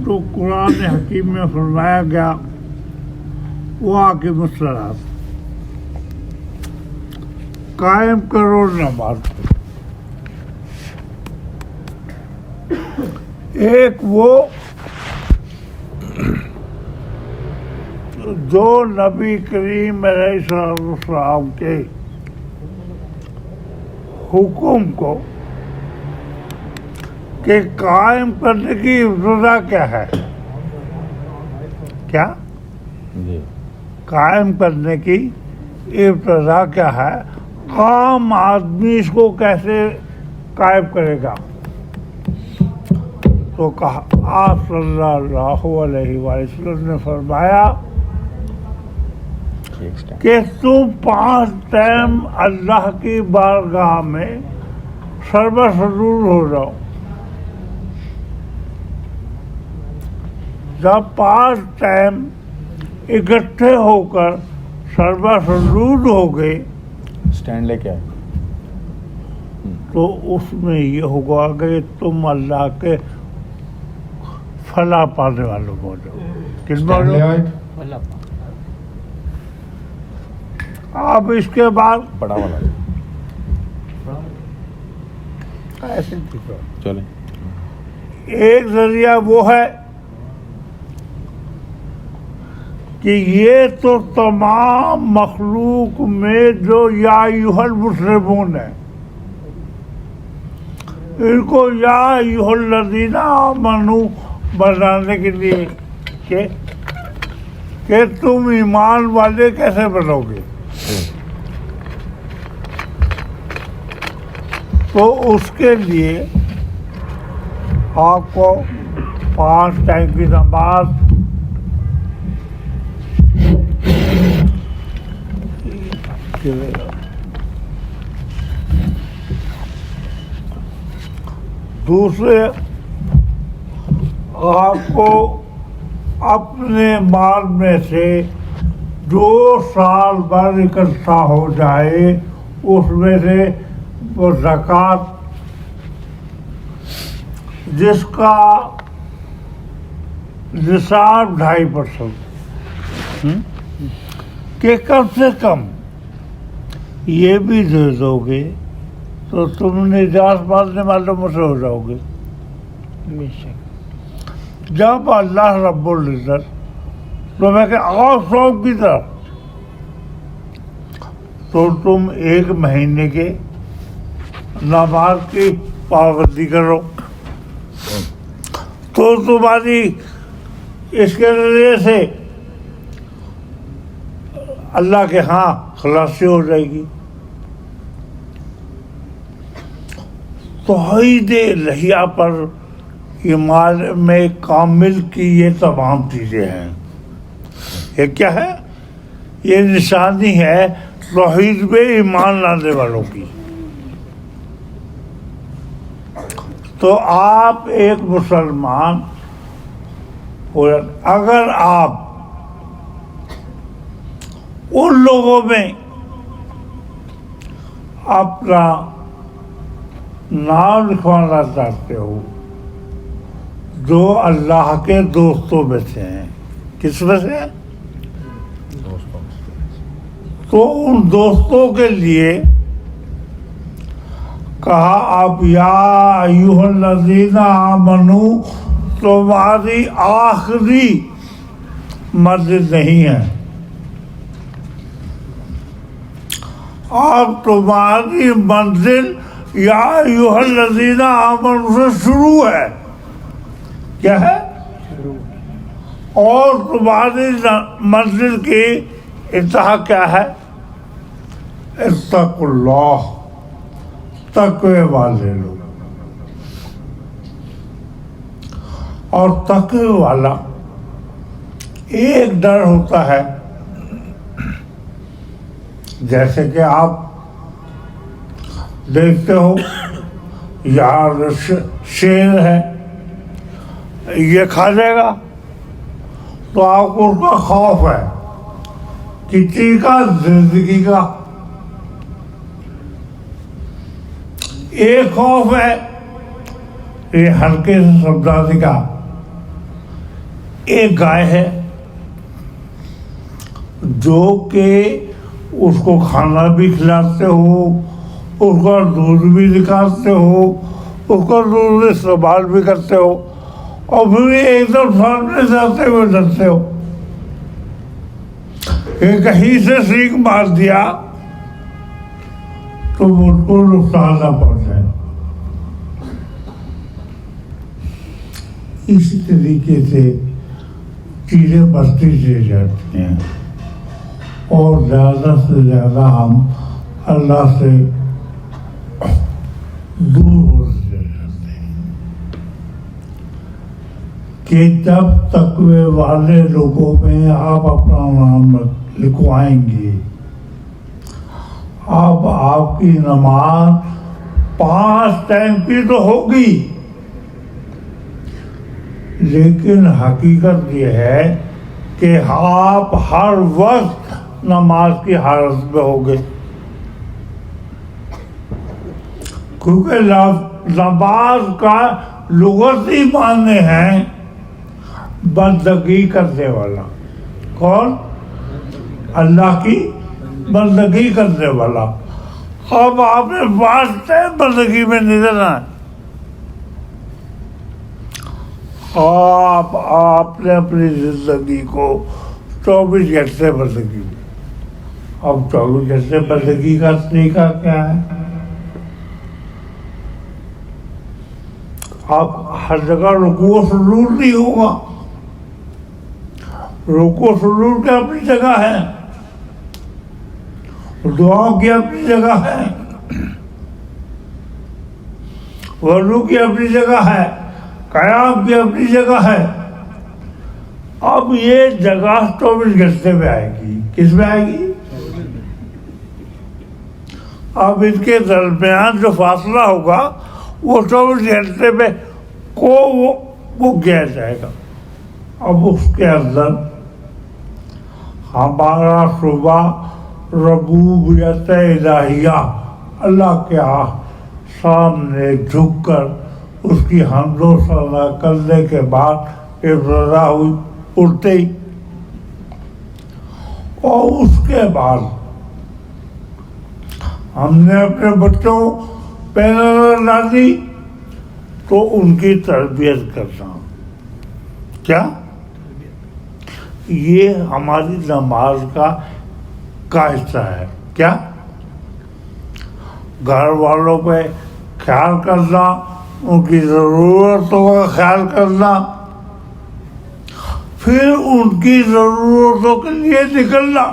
تو قرآن حکیم میں فرمایا گیا وَأَقِیمُوا الصَّلَاةَ، قائم کرو نماز کو۔ ایک وہ جو نبی کریم علیہ السلام کے حکم کو کہ قائم کرنے کی ابتدا کیا ہے؟ کیا قائم کرنے کی ابتدا کیا ہے؟ عام آدمی اس کو کیسے قائم کرے گا؟ تو کہا آپ صلی اللہ علیہ وسلم نے فرمایا کہ تم 5 ٹائم اللہ کی بارگاہ میں سربہ سرور ہو جاؤ۔ جب 5 ٹائم اکٹھے ہو کر سربہ سرور ہو گئے اسٹینڈ لے کے آئے تو اس میں یہ ہوگا کہ تم اللہ کے فلاح پانے والوں ہو جاؤ۔ کس بات؟ اب اس کے بعد بڑا والا ایسے چلیں۔ ایک ذریعہ وہ ہے کہ یہ تو تمام مخلوق میں جو یا ایھا المسلمون ہے، ان کو یا ایھا الذین آمنوا بنانے کے لیے کہ تم ایمان والے کیسے بنو گے؟ تو اس کے لیے آپ کو 5 ٹائم کی نماز دوسرے آپ کو اپنے مال میں سے جو سال بھر اکٹھا ہو جائے اس میں سے وہ زکوٰۃ جس کا نصاب 2.5% کہ کم سے کم یہ بھی دے دو گے تو تم نجات ماننے والوں میں سے ہو جاؤ گے۔ جب اللہ رب العزت تمہیں کہ آؤ شوق کی طرف تو تم 1 مہینے کے نماز کی پابندی کرو تو تمہاری اس کے ذریعے سے اللہ کے ہاں خلاصی ہو جائے گی۔ توحید الہیہ پر ایمان میں کامل کی یہ تمام چیزیں ہیں۔ یہ کیا ہے؟ یہ نشانی ہے توحید میں ایمان لانے والوں کی۔ تو آپ ایک مسلمان اگر آپ ان لوگوں میں اپنا نام لکھوانا چاہتے ہو جو اللہ کے دوستوں میں سے ہیں، کس میں سے؟ تو ان دوستوں کے لیے کہا اب یا ایھا الذین آمنوا تمہاری آخری منزل نہیں ہے، اب تمہاری منزل یا ایھا الذین آمنوا سے شروع ہے۔ کیا ہے؟ اور تمہاری منزل کی انتہا کیا ہے؟ اتقوا اللہ، تقوی والے لوگ۔ اور تقوی والا ایک ڈر ہوتا ہے، جیسے کہ آپ دیکھتے ہو یار شیر ہے، یہ کھا جائے گا تو آپ کو اس کا خوف ہے کسی کا زندگی کا، ایک خوف ہے یہ ہلکے سے سمجھانے کا ایک گائے ہے جو کہ اس کو کھانا بھی کھلاتے ہو، اس کا دودھ بھی نکالتے ہو، اس کا دودھ استعمال بھی کرتے ہو، اور پھر ایک دم سامنے جاتے ہوئے ڈرتے ہو کہ کہیں سے سینگ مار دیا تو مجھ کو نقصان نہ پہنچے۔ اسی طریقے سے چیزیں بڑھتی چلی جاتی ہیں اور زیادہ سے زیادہ ہم اللہ سے دور ہوتے جاتے ہیں کہ جب تقوی والے لوگوں میں آپ اپنا نام لکھوائیں گے، اب آپ کی نماز 5 ٹائم کی تو ہوگی، لیکن حقیقت یہ ہے کہ آپ ہر وقت نماز کی حالت میں ہوگے، کیونکہ نماز کا لغتی معنی ہے بندگی کرنے والا۔ کون؟ اللہ کی بندگی کرنے والا۔ اب آپ نے 5 ٹائم بندگی میں نہیں رہنا ہے، آپ نے اپنی زندگی کو 24 گھنٹے بندگی میں۔ اب 24 گھنٹے بندگی کا طریقہ کیا ہے؟ آپ ہر جگہ رکوع و سجود نہیں ہوگا، رکوع و سجود کی اپنی جگہ ہے، دعا کی اپنی جگہ ہے، وضو کی اپنی جگہ ہے، قیام کی اپنی جگہ ہے۔ اب یہ جگہ 24 گھنٹے میں آئے گی، کس میں آئے گی؟ اب ان کے درمیان جو فاصلہ ہوگا وہ 24 گھنٹے میں وہ گیا جائے گا۔ اب اس کے اندر ہمارا صبح ربوبیت الہیہ اللہ کے سامنے جھک کر اس کی حمد و ثنا کرنے کے بعد ابتدا ہوئی اٹھتے ہی، اور اس کے بعد ہم نے اپنے بچوں پہ نظر ڈالی تو ان کی تربیت کرنا۔ کیا؟ یہ ہماری نماز کا حصہ ہے۔ کیا؟ گھر والوں پہ خیال کرنا، ان کی ضرورتوں کا خیال کرنا، پھر ان کی ضرورتوں کے لیے نکلنا۔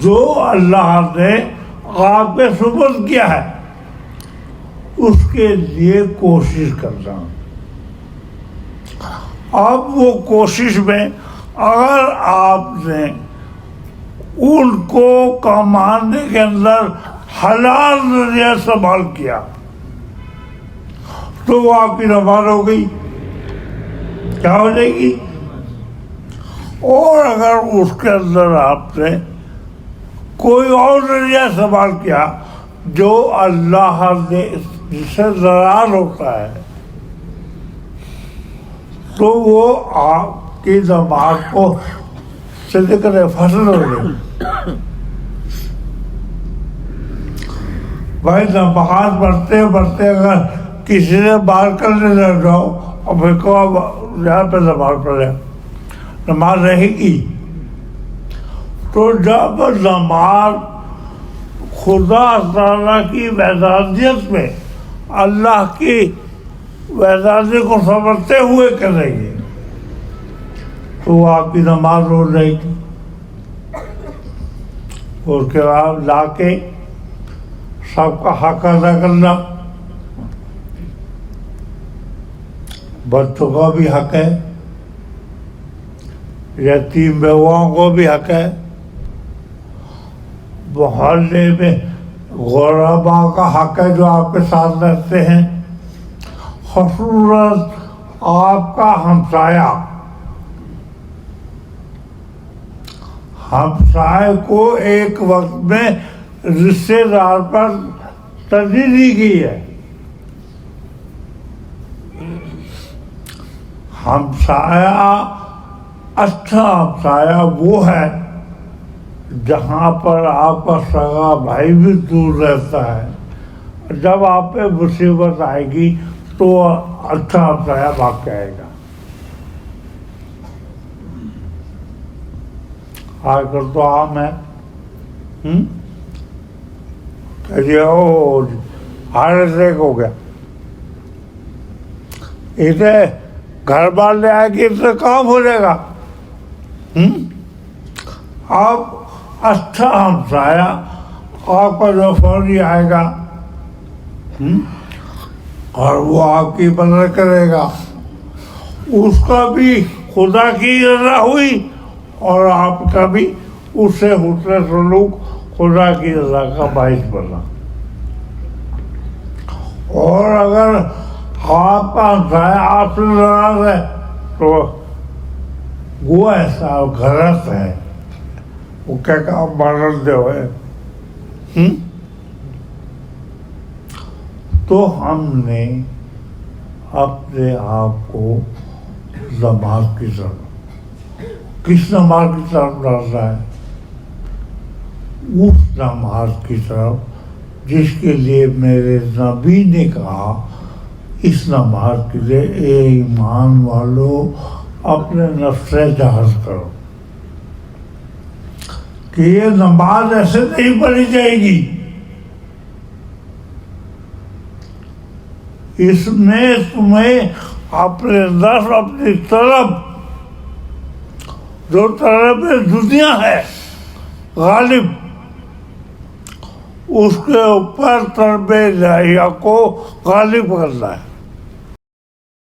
جو اللہ نے آپ پہ سپرد کیا ہے اس کے لیے کوشش کرنا۔ اب وہ کوشش میں اگر آپ نے ان کو کمانے کے اندر حلال ذریعہ استعمال کیا تو وہ آپ کی نماز ہو گئی، کیا ہو جائے گی؟ اور اگر اس کے اندر آپ نے کوئی اور ذریعہ استعمال کیا جو اللہ نے جس سے ضرار ہوتا ہے تو وہ آپ کی نماز کو صدق فصل ہو گئی۔ بھائی نماز پڑھتے پڑھتے اگر کسی نے بات کرنے لگ جاؤ اور پھر کہو یہاں پہ نماز پڑھے، نماز رہے گی؟ تو جب نماز خدا تعالیٰ کی وحدانیت میں اللہ کی وحدانیت کو سمجھتے ہوئے کریں گے تو وہ آپ کی نماز ہو جائے گی۔ اس کے بعد لا کے سب کا حق ادا کرنا، بچوں کا بھی حق ہے، یتیم بیواؤں کو بھی حق ہے، محلے میں غربا کا حق ہے جو آپ کے ساتھ رہتے ہیں، خصوصاً آپ کا ہمسایہ، ہمسائے کو ایک وقت میں رشتے دار پر ترجیح دی گئی ہے، ہمسایہ اچھا ہمسایہ وہ ہے جہاں پر آپ کا سگا بھائی بھی دور رہتا ہے، جب آپ پہ مصیبت آئے گی تو اچھا ہمسایہ بھاگ کے آئے گا۔ آج کل تو عام ہے کہ ہارٹ اٹیک ہو گیا، اسے گھر بار لے آئے گی تو کام ہو جائے گا۔ آپ اچھا ہمسایہ آپ کا جو فوری آئے گا اور وہ آپ کی مدد کرے گا، اس کا بھی خدا کی رضا ہوئی اور آپ کا بھی اس سے حسن سلوک خدا کی رضا کا باعث بنا۔ اور اگر آپ کا ہمسایہ آپ سے ناراض ہے تو وہ ایسا غلط ہے، وہ کیا کام مانتے ہوئے۔ تو ہم نے اپنے آپ کو نماز کی طرف، کس نماز کی طرف ڈالنا ہے؟ اس نماز کی طرف جس کے لیے میرے نبی نے کہا اس نماز کے لیے اے ایمان والو اپنے نفس سے جہاد کرو، کہ یہ نماز ایسے نہیں پڑھی جائے گی، اس میں تمہیں اپنے نفس، اپنی طلب، جو طلب دنیا ہے غالب، اس کے اوپر طلب الہیہ کو غالب کرنا ہے۔